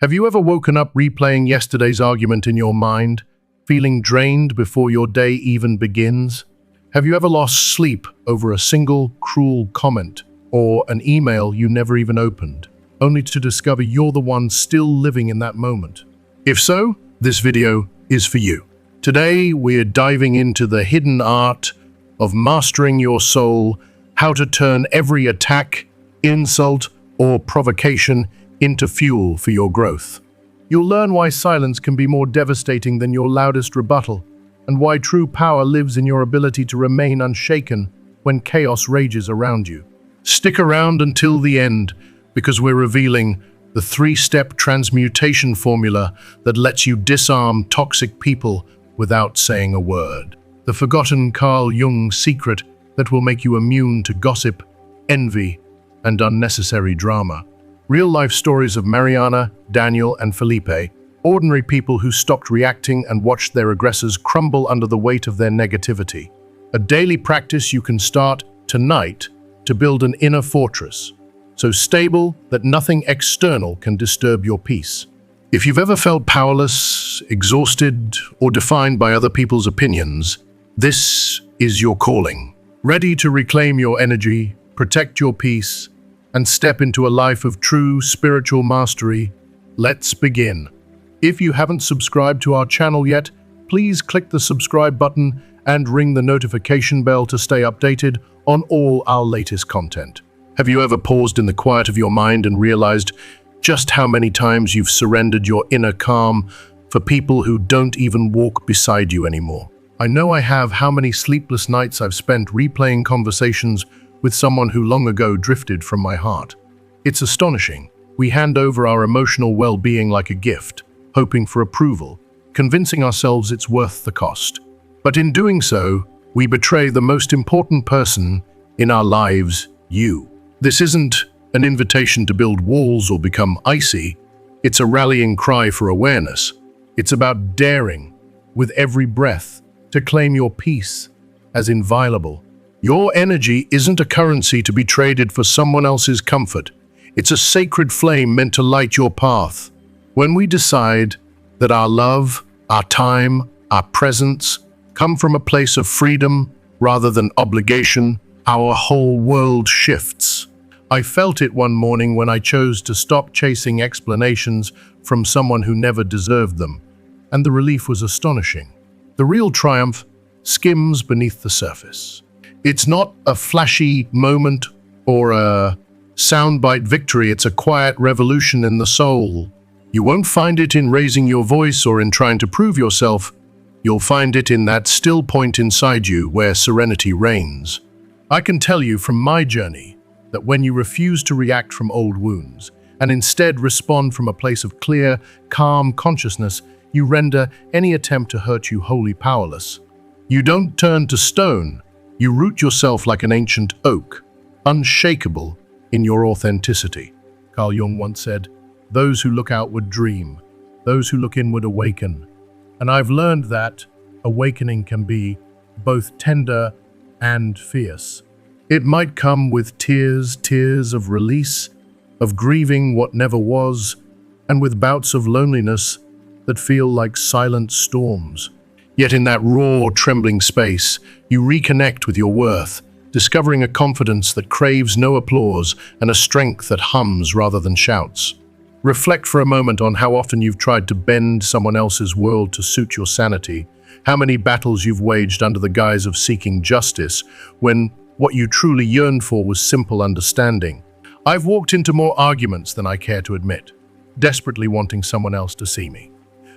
Have you ever woken up replaying yesterday's argument in your mind, feeling drained before your day even begins? Have you ever lost sleep over a single cruel comment or an email you never even opened, only to discover you're the one still living in that moment? If so, this video is for you. Today, we're diving into the hidden art of mastering your soul, how to turn every attack, insult, or provocation into fuel for your growth. You'll learn why silence can be more devastating than your loudest rebuttal, and why true power lives in your ability to remain unshaken when chaos rages around you. Stick around until the end, because we're revealing the 3-step transmutation formula that lets you disarm toxic people without saying a word. The forgotten Carl Jung secret that will make you immune to gossip, envy, and unnecessary drama. Real-life stories of Mariana, Daniel, and Felipe, ordinary people who stopped reacting and watched their aggressors crumble under the weight of their negativity. A daily practice you can start tonight to build an inner fortress, so stable that nothing external can disturb your peace. If you've ever felt powerless, exhausted, or defined by other people's opinions, this is your calling. Ready to reclaim your energy, protect your peace, and step into a life of true spiritual mastery? Let's begin. If you haven't subscribed to our channel yet, please click the subscribe button and ring the notification bell to stay updated on all our latest content. Have you ever paused in the quiet of your mind and realized just how many times you've surrendered your inner calm for people who don't even walk beside you anymore? I know I have. How many sleepless nights I've spent replaying conversations with someone who long ago drifted from my heart. It's astonishing. We hand over our emotional well-being like a gift, hoping for approval, convincing ourselves it's worth the cost. But in doing so, we betray the most important person in our lives, you. This isn't an invitation to build walls or become icy. It's a rallying cry for awareness. It's about daring, with every breath, to claim your peace as inviolable. Your energy isn't a currency to be traded for someone else's comfort. It's a sacred flame meant to light your path. When we decide that our love, our time, our presence come from a place of freedom rather than obligation, our whole world shifts. I felt it one morning when I chose to stop chasing explanations from someone who never deserved them, and the relief was astonishing. The real triumph skims beneath the surface. It's not a flashy moment or a soundbite victory. It's a quiet revolution in the soul. You won't find it in raising your voice or in trying to prove yourself. You'll find it in that still point inside you where serenity reigns. I can tell you from my journey that when you refuse to react from old wounds and instead respond from a place of clear, calm consciousness, you render any attempt to hurt you wholly powerless. You don't turn to stone. You root yourself like an ancient oak, unshakable in your authenticity. Carl Jung once said, "Those who look outward dream, those who look inward awaken." And I've learned that awakening can be both tender and fierce. It might come with tears of release, of grieving what never was, and with bouts of loneliness that feel like silent storms. Yet in that raw, trembling space, you reconnect with your worth, discovering a confidence that craves no applause and a strength that hums rather than shouts. Reflect for a moment on how often you've tried to bend someone else's world to suit your sanity, how many battles you've waged under the guise of seeking justice, when what you truly yearned for was simple understanding. I've walked into more arguments than I care to admit, desperately wanting someone else to see me,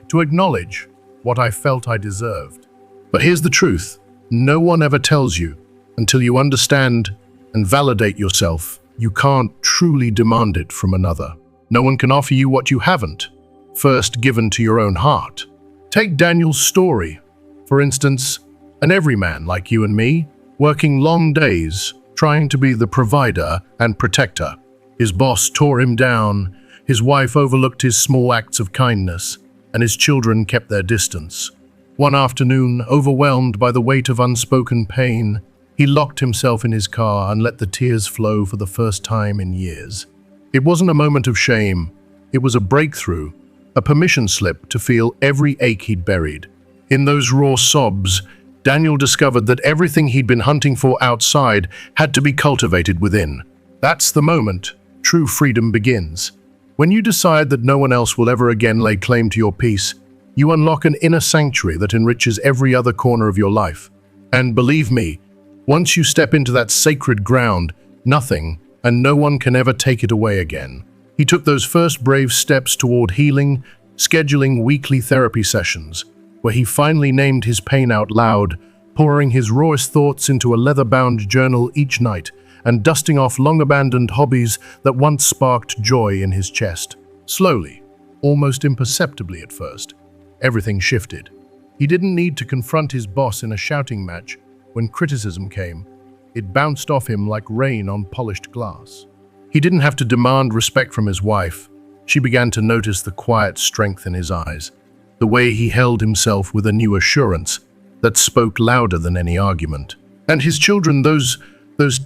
to acknowledge what I felt I deserved. But here's the truth. No one ever tells you. Until you understand and validate yourself, you can't truly demand it from another. No one can offer you what you haven't first given to your own heart. Take Daniel's story, for instance, an everyman like you and me, working long days, trying to be the provider and protector. His boss tore him down, his wife overlooked his small acts of kindness, and his children kept their distance. One afternoon, overwhelmed by the weight of unspoken pain, he locked himself in his car and let the tears flow for the first time in years. It wasn't a moment of shame. It was a breakthrough, a permission slip to feel every ache he'd buried. In those raw sobs, Daniel discovered that everything he'd been hunting for outside had to be cultivated within. That's the moment true freedom begins. When you decide that no one else will ever again lay claim to your peace, you unlock an inner sanctuary that enriches every other corner of your life. And believe me, once you step into that sacred ground, nothing and no one can ever take it away again. He took those first brave steps toward healing, scheduling weekly therapy sessions, where he finally named his pain out loud, pouring his rawest thoughts into a leather-bound journal each night, and dusting off long-abandoned hobbies that once sparked joy in his chest. Slowly, almost imperceptibly at first, everything shifted. He didn't need to confront his boss in a shouting match when criticism came. It bounced off him like rain on polished glass. He didn't have to demand respect from his wife. She began to notice the quiet strength in his eyes, the way he held himself with a new assurance that spoke louder than any argument. And his children, those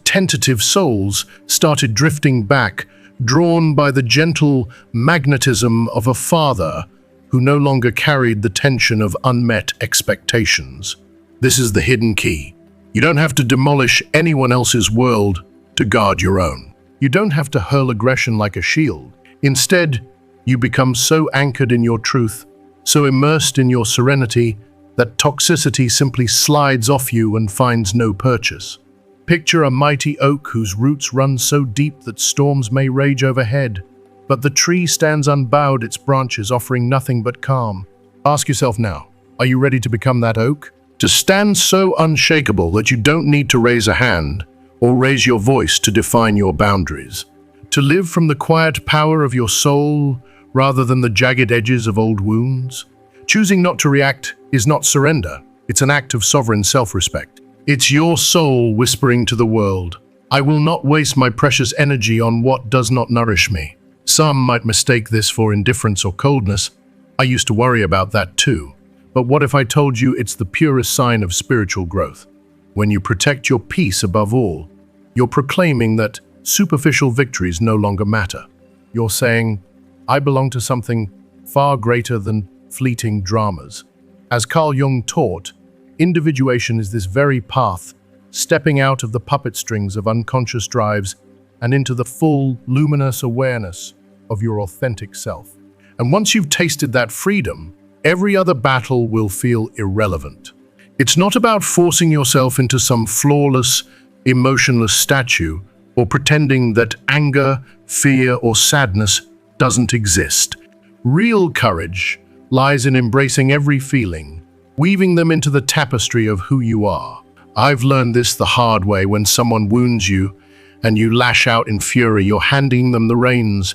tentative souls, started drifting back, drawn by the gentle magnetism of a father who no longer carried the tension of unmet expectations. This is the hidden key. You don't have to demolish anyone else's world to guard your own. You don't have to hurl aggression like a shield. Instead, you become so anchored in your truth, so immersed in your serenity, that toxicity simply slides off you and finds no purchase. Picture a mighty oak whose roots run so deep that storms may rage overhead, but the tree stands unbowed, its branches offering nothing but calm. Ask yourself now, are you ready to become that oak? To stand so unshakable that you don't need to raise a hand or raise your voice to define your boundaries. To live from the quiet power of your soul rather than the jagged edges of old wounds. Choosing not to react is not surrender. It's an act of sovereign self-respect. It's your soul whispering to the world, I will not waste my precious energy on what does not nourish me. Some might mistake this for indifference or coldness. I used to worry about that too. But what if I told you it's the purest sign of spiritual growth? When you protect your peace above all, you're proclaiming that superficial victories no longer matter. You're saying, I belong to something far greater than fleeting dramas. As Carl Jung taught, individuation is this very path, stepping out of the puppet strings of unconscious drives and into the full, luminous awareness of your authentic self. And once you've tasted that freedom, every other battle will feel irrelevant. It's not about forcing yourself into some flawless, emotionless statue or pretending that anger, fear, or sadness doesn't exist. Real courage lies in embracing every feeling, weaving them into the tapestry of who you are. I've learned this the hard way. When someone wounds you and you lash out in fury, you're handing them the reins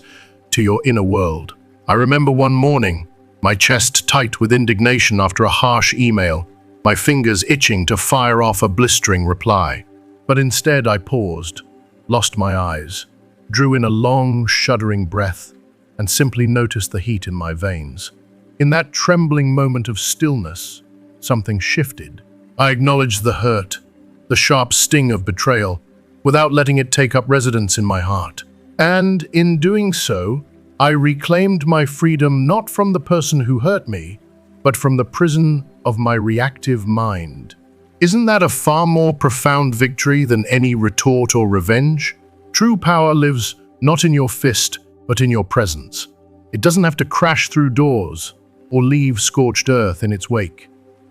to your inner world. I remember one morning, my chest tight with indignation after a harsh email, my fingers itching to fire off a blistering reply. But instead I paused, lost my eyes, drew in a long, shuddering breath, and simply noticed the heat in my veins. In that trembling moment of stillness, something shifted. I acknowledged the hurt, the sharp sting of betrayal, without letting it take up residence in my heart. And in doing so, I reclaimed my freedom not from the person who hurt me, but from the prison of my reactive mind. Isn't that a far more profound victory than any retort or revenge? True power lives not in your fist, but in your presence. It doesn't have to crash through doors or leave scorched earth in its wake.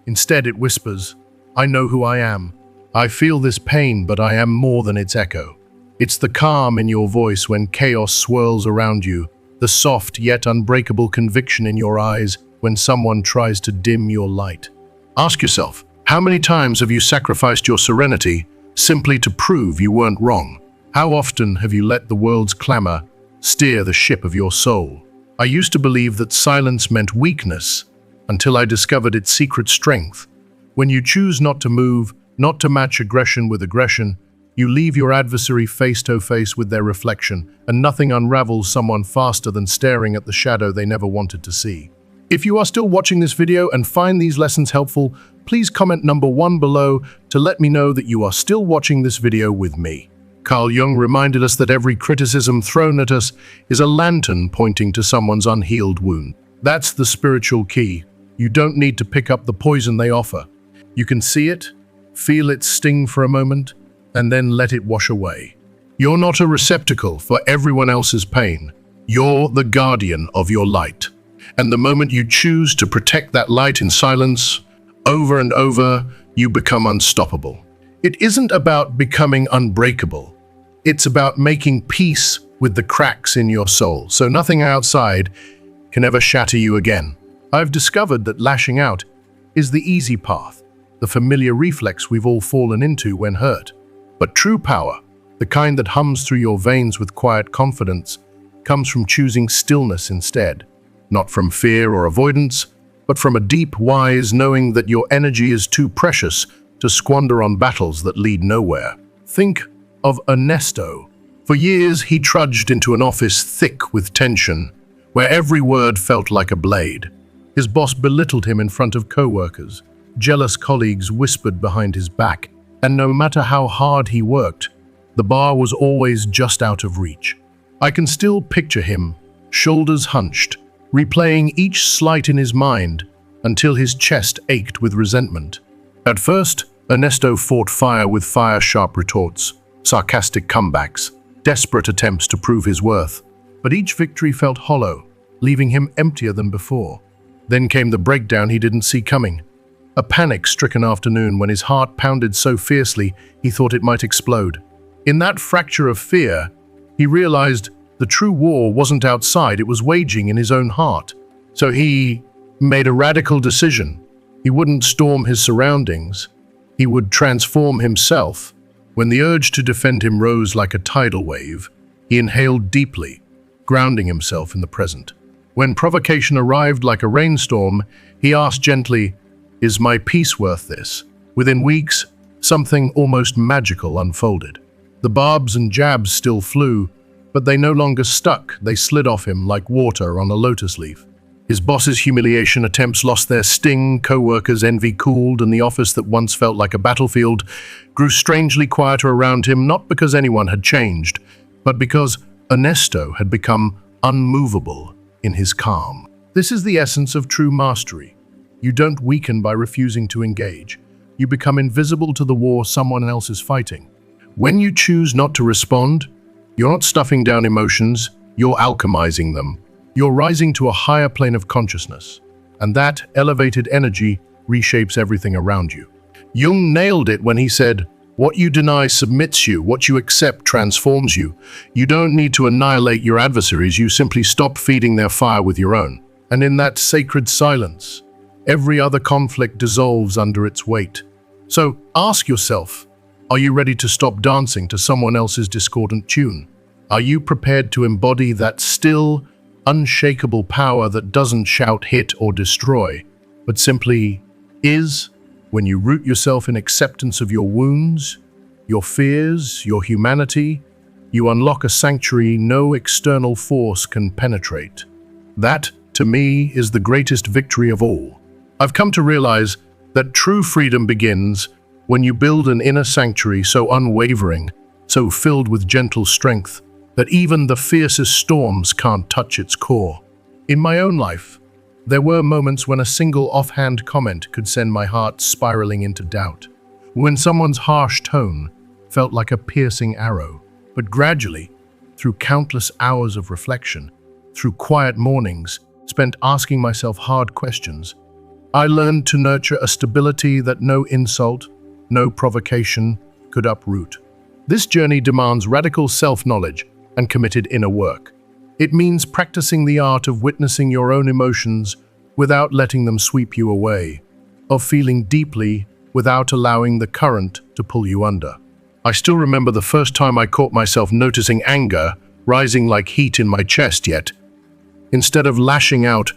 Instead, it whispers, I know who I am. I feel this pain, but I am more than its echo. It's the calm in your voice when chaos swirls around you, the soft yet unbreakable conviction in your eyes when someone tries to dim your light. Ask yourself, how many times have you sacrificed your serenity simply to prove you weren't wrong? How often have you let the world's clamor steer the ship of your soul? I used to believe that silence meant weakness until I discovered its secret strength. When you choose not to move, not to match aggression with aggression, you leave your adversary face to face with their reflection, and nothing unravels someone faster than staring at the shadow they never wanted to see. If you are still watching this video and find these lessons helpful, please comment number 1 below to let me know that you are still watching this video with me. Carl Jung reminded us that every criticism thrown at us is a lantern pointing to someone's unhealed wound. That's the spiritual key. You don't need to pick up the poison they offer. You can see it, feel its sting for a moment, and then let it wash away. You're not a receptacle for everyone else's pain. You're the guardian of your light. And the moment you choose to protect that light in silence, over and over, you become unstoppable. It isn't about becoming unbreakable. It's about making peace with the cracks in your soul, so nothing outside can ever shatter you again. I've discovered that lashing out is the easy path, the familiar reflex we've all fallen into when hurt. But true power, the kind that hums through your veins with quiet confidence, comes from choosing stillness instead. Not from fear or avoidance, but from a deep, wise knowing that your energy is too precious to squander on battles that lead nowhere. Think of Ernesto. For years, he trudged into an office thick with tension, where every word felt like a blade. His boss belittled him in front of co-workers. Jealous colleagues whispered behind his back, and no matter how hard he worked, the bar was always just out of reach. I can still picture him, shoulders hunched, replaying each slight in his mind until his chest ached with resentment. At first, Ernesto fought fire with fire-sharp retorts, sarcastic comebacks, desperate attempts to prove his worth. But each victory felt hollow, leaving him emptier than before. Then came the breakdown he didn't see coming. A panic-stricken afternoon when his heart pounded so fiercely he thought it might explode. In that fracture of fear, he realized the true war wasn't outside, it was waging in his own heart. So he made a radical decision. He wouldn't storm his surroundings. He would transform himself. When the urge to defend him rose like a tidal wave, he inhaled deeply, grounding himself in the present. When provocation arrived like a rainstorm, he asked gently, "Is my peace worth this?" Within weeks, something almost magical unfolded. The barbs and jabs still flew, but they no longer stuck. They slid off him like water on a lotus leaf. His boss's humiliation attempts lost their sting, co-workers' envy cooled, and the office that once felt like a battlefield grew strangely quieter around him, not because anyone had changed, but because Ernesto had become unmovable in his calm. This is the essence of true mastery. You don't weaken by refusing to engage. You become invisible to the war someone else is fighting. When you choose not to respond, you're not stuffing down emotions, you're alchemizing them. You're rising to a higher plane of consciousness, and that elevated energy reshapes everything around you. Jung nailed it when he said, "What you deny submits you, what you accept transforms you." You don't need to annihilate your adversaries, you simply stop feeding their fire with your own. And in that sacred silence, every other conflict dissolves under its weight. So ask yourself, are you ready to stop dancing to someone else's discordant tune? Are you prepared to embody that still, unshakable power that doesn't shout, hit, or destroy, but simply is? When you root yourself in acceptance of your wounds, your fears, your humanity, you unlock a sanctuary no external force can penetrate. That, to me, is the greatest victory of all. I've come to realize that true freedom begins when you build an inner sanctuary so unwavering, so filled with gentle strength, that even the fiercest storms can't touch its core. In my own life, there were moments when a single offhand comment could send my heart spiraling into doubt, when someone's harsh tone felt like a piercing arrow. But gradually, through countless hours of reflection, through quiet mornings spent asking myself hard questions, I learned to nurture a stability that no insult, no provocation could uproot. This journey demands radical self-knowledge and committed inner work. It means practicing the art of witnessing your own emotions without letting them sweep you away, of feeling deeply without allowing the current to pull you under. I still remember the first time I caught myself noticing anger rising like heat in my chest, yet instead of lashing out,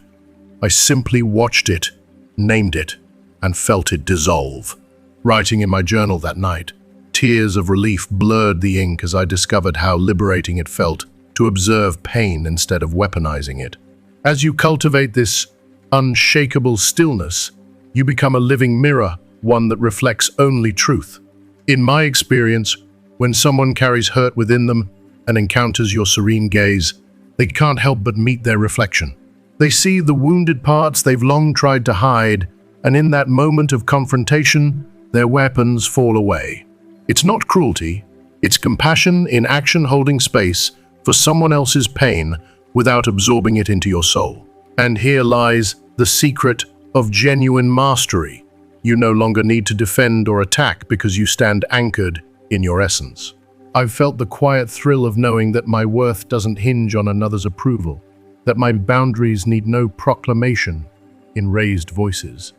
I simply watched it, named it, and felt it dissolve. Writing in my journal that night, tears of relief blurred the ink as I discovered how liberating it felt to observe pain instead of weaponizing it. As you cultivate this unshakable stillness, you become a living mirror, one that reflects only truth. In my experience, When someone carries hurt within them and encounters your serene gaze, they can't help but meet their reflection. They see the wounded parts they've long tried to hide, and in that moment of confrontation, their weapons fall away. It's not cruelty, it's compassion in action, holding space for someone else's pain without absorbing it into your soul. And here lies the secret of genuine mastery. You no longer need to defend or attack because you stand anchored in your essence. I've felt the quiet thrill of knowing that my worth doesn't hinge on another's approval, that my boundaries need no proclamation in raised voices.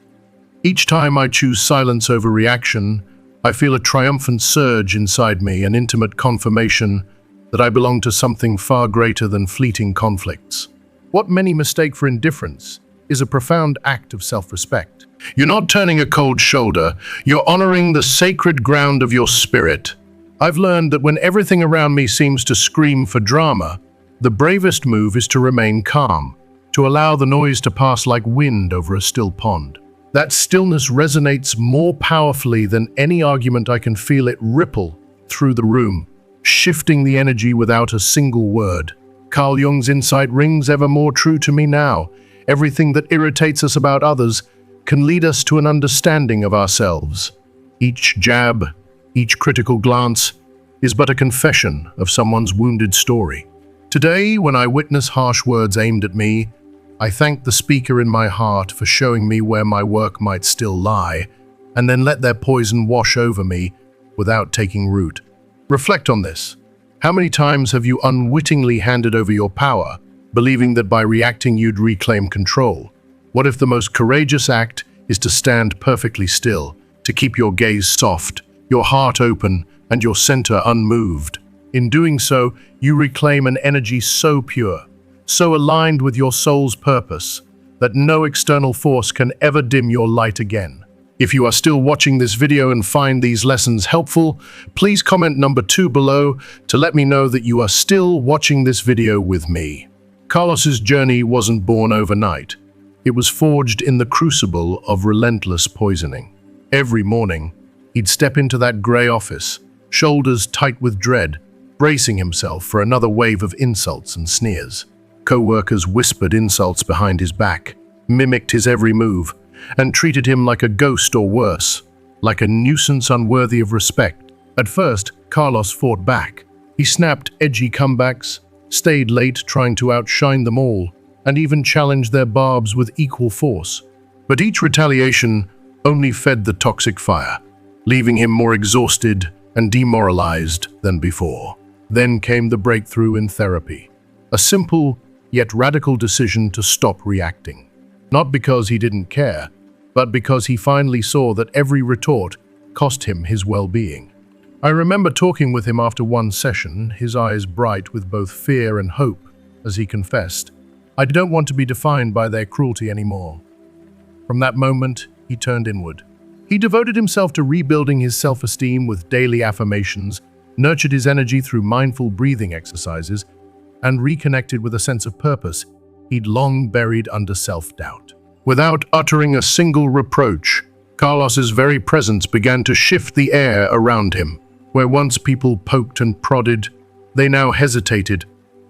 Each time I choose silence over reaction, I feel a triumphant surge inside me, an intimate confirmation that I belong to something far greater than fleeting conflicts. What many mistake for indifference is a profound act of self-respect. You're not turning a cold shoulder, you're honoring the sacred ground of your spirit. I've learned that when everything around me seems to scream for drama, the bravest move is to remain calm, to allow the noise to pass like wind over a still pond. That stillness resonates more powerfully than any argument. I can feel it ripple through the room, shifting the energy without a single word. Carl Jung's insight rings ever more true to me now. Everything that irritates us about others can lead us to an understanding of ourselves. Each jab, each critical glance is but a confession of someone's wounded story. Today, when I witness harsh words aimed at me, I thank the speaker in my heart for showing me where my work might still lie, and then let their poison wash over me without taking root. Reflect on this. How many times have you unwittingly handed over your power, believing that by reacting you'd reclaim control? What if the most courageous act is to stand perfectly still, to keep your gaze soft, your heart open, and your center unmoved? In doing so, you reclaim an energy so pure, so aligned with your soul's purpose, that no external force can ever dim your light again. If you are still watching this video and find these lessons helpful, please comment number 2 below to let me know that you are still watching this video with me. Carlos's journey wasn't born overnight. It was forged in the crucible of relentless poisoning. Every morning, he'd step into that grey office, shoulders tight with dread, bracing himself for another wave of insults and sneers. Co-workers whispered insults behind his back, mimicked his every move, and treated him like a ghost or worse, like a nuisance unworthy of respect. At first, Carlos fought back. He snapped edgy comebacks, stayed late trying to outshine them all, and even challenged their barbs with equal force. But each retaliation only fed the toxic fire, leaving him more exhausted and demoralized than before. Then came the breakthrough in therapy, a simple yet radical decision to stop reacting. Not because he didn't care, but because he finally saw that every retort cost him his well-being. I remember talking with him after one session, his eyes bright with both fear and hope, as he confessed, "I don't want to be defined by their cruelty anymore." From that moment, he turned inward. He devoted himself to rebuilding his self-esteem with daily affirmations, nurtured his energy through mindful breathing exercises, and reconnected with a sense of purpose he'd long buried under self-doubt. Without uttering a single reproach, Carlos's very presence began to shift the air around him. Where once people poked and prodded, they now hesitated,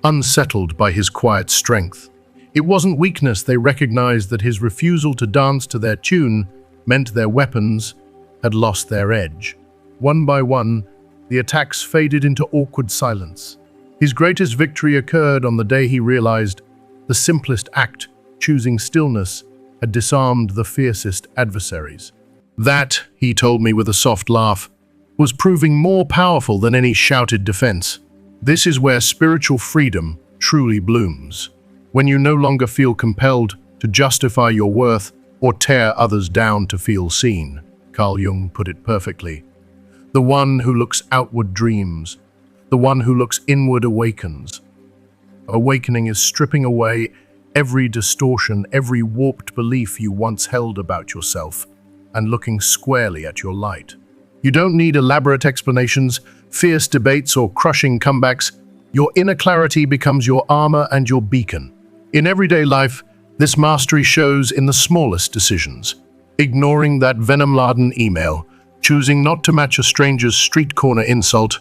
unsettled by his quiet strength. It wasn't weakness. They recognized that his refusal to dance to their tune meant their weapons had lost their edge. One by one, the attacks faded into awkward silence. His greatest victory occurred on the day he realized the simplest act, choosing stillness, had disarmed the fiercest adversaries. That, he told me with a soft laugh, was proving more powerful than any shouted defense. This is where spiritual freedom truly blooms. When you no longer feel compelled to justify your worth or tear others down to feel seen. Carl Jung put it perfectly. The one who looks outward dreams. The one who looks inward awakens. Awakening is stripping away every distortion, every warped belief you once held about yourself, and looking squarely at your light. You don't need elaborate explanations, fierce debates, or crushing comebacks. Your inner clarity becomes your armor and your beacon. In everyday life, this mastery shows in the smallest decisions. Ignoring that venom-laden email, choosing not to match a stranger's street corner insult,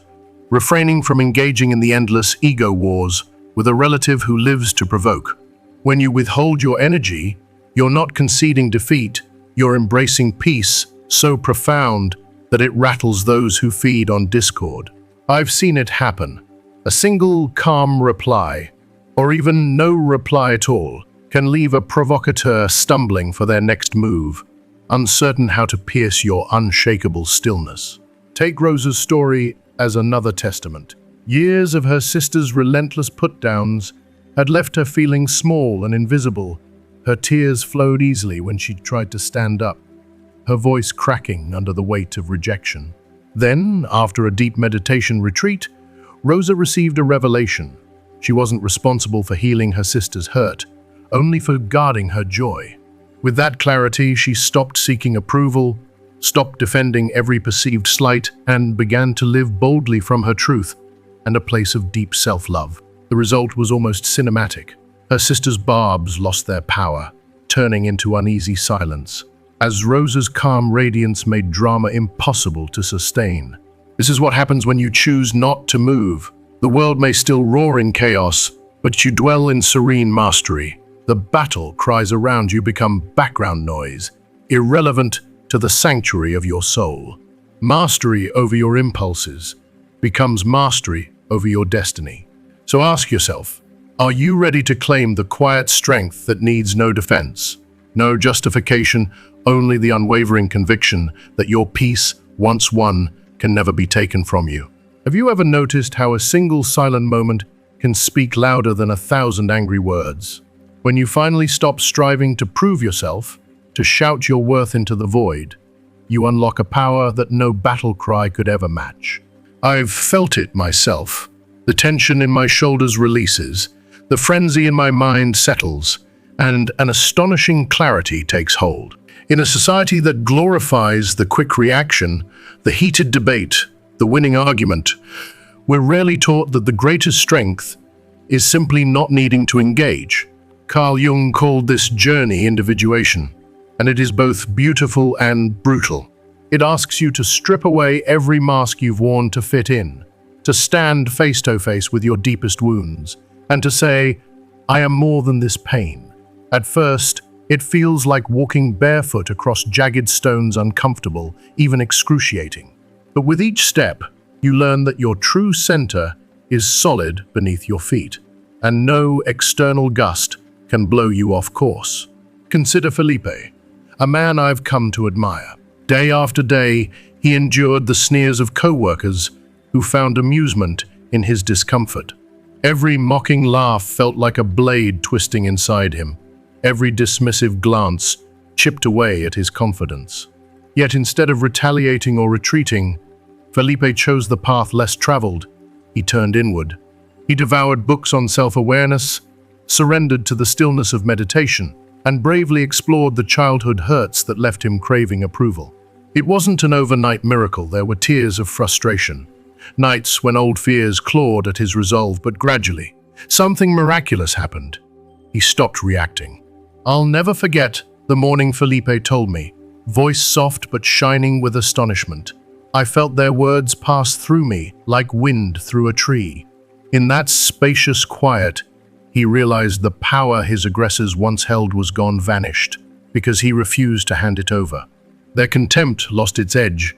refraining from engaging in the endless ego wars with a relative who lives to provoke. When you withhold your energy, you're not conceding defeat, you're embracing peace so profound that it rattles those who feed on discord. I've seen it happen. A single calm reply, or even no reply at all, can leave a provocateur stumbling for their next move, uncertain how to pierce your unshakable stillness. Take Rosa's story as another testament. Years of her sister's relentless put-downs had left her feeling small and invisible. Her tears flowed easily when she tried to stand up, her voice cracking under the weight of rejection. Then, after a deep meditation retreat, Rosa received a revelation. She wasn't responsible for healing her sister's hurt, only for guarding her joy. With that clarity, she stopped seeking approval, stopped defending every perceived slight, and began to live boldly from her truth and a place of deep self-love. The result was almost cinematic. Her sister's barbs lost their power, turning into uneasy silence, as Rosa's calm radiance made drama impossible to sustain. This is what happens when you choose not to move. The world may still roar in chaos, but you dwell in serene mastery. The battle cries around you become background noise, irrelevant to the sanctuary of your soul. Mastery over your impulses becomes mastery over your destiny. So ask yourself, are you ready to claim the quiet strength that needs no defense, no justification, only the unwavering conviction that your peace, once won, can never be taken from you? Have you ever noticed how a single silent moment can speak louder than 1,000 angry words? When you finally stop striving to prove yourself, to shout your worth into the void, you unlock a power that no battle cry could ever match. I've felt it myself. The tension in my shoulders releases, the frenzy in my mind settles, and an astonishing clarity takes hold. In a society that glorifies the quick reaction, the heated debate, the winning argument, we're rarely taught that the greatest strength is simply not needing to engage. Carl Jung called this journey individuation, and it is both beautiful and brutal. It asks you to strip away every mask you've worn to fit in, to stand face to face with your deepest wounds, and to say, I am more than this pain. At first, it feels like walking barefoot across jagged stones, uncomfortable, even excruciating. But with each step, you learn that your true center is solid beneath your feet, and no external gust can blow you off course. Consider Felipe, a man I've come to admire. Day after day, he endured the sneers of co-workers who found amusement in his discomfort. Every mocking laugh felt like a blade twisting inside him. Every dismissive glance chipped away at his confidence. Yet instead of retaliating or retreating, Felipe chose the path less traveled. He turned inward. He devoured books on self-awareness, surrendered to the stillness of meditation, and bravely explored the childhood hurts that left him craving approval. It wasn't an overnight miracle. There were tears of frustration, nights when old fears clawed at his resolve, but gradually, something miraculous happened. He stopped reacting. I'll never forget the morning Felipe told me, voice soft but shining with astonishment. I felt their words pass through me like wind through a tree. In that spacious quiet, he realized the power his aggressors once held was gone, vanished, because he refused to hand it over. Their contempt lost its edge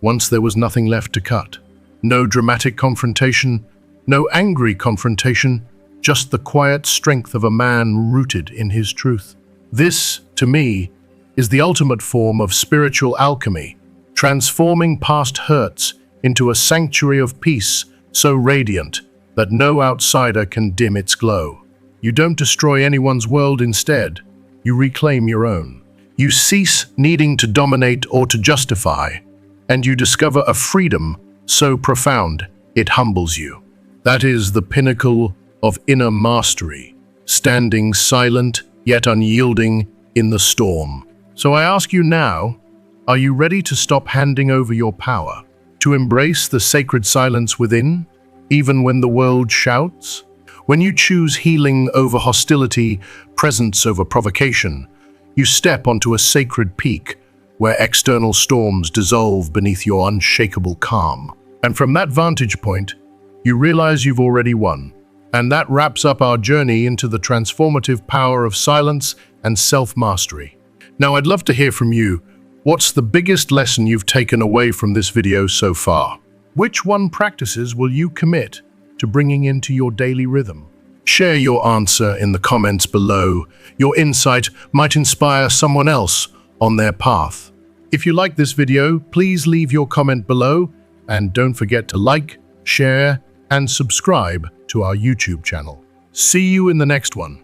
once there was nothing left to cut. No dramatic confrontation, no angry confrontation, just the quiet strength of a man rooted in his truth. This, to me, is the ultimate form of spiritual alchemy, transforming past hurts into a sanctuary of peace so radiant that no outsider can dim its glow. You don't destroy anyone's world, instead, you reclaim your own. You cease needing to dominate or to justify, and you discover a freedom so profound it humbles you. That is the pinnacle of inner mastery, standing silent yet unyielding in the storm. So I ask you now, are you ready to stop handing over your power, to embrace the sacred silence within, even when the world shouts? When you choose healing over hostility, presence over provocation, you step onto a sacred peak where external storms dissolve beneath your unshakable calm. And from that vantage point, you realize you've already won. And that wraps up our journey into the transformative power of silence and self-mastery. Now, I'd love to hear from you. What's the biggest lesson you've taken away from this video so far? Which one practices will you commit to bringing into your daily rhythm? Share your answer in the comments below. Your insight might inspire someone else on their path. If you like this video, please leave your comment below and don't forget to like, share, and subscribe to our YouTube channel. See you in the next one.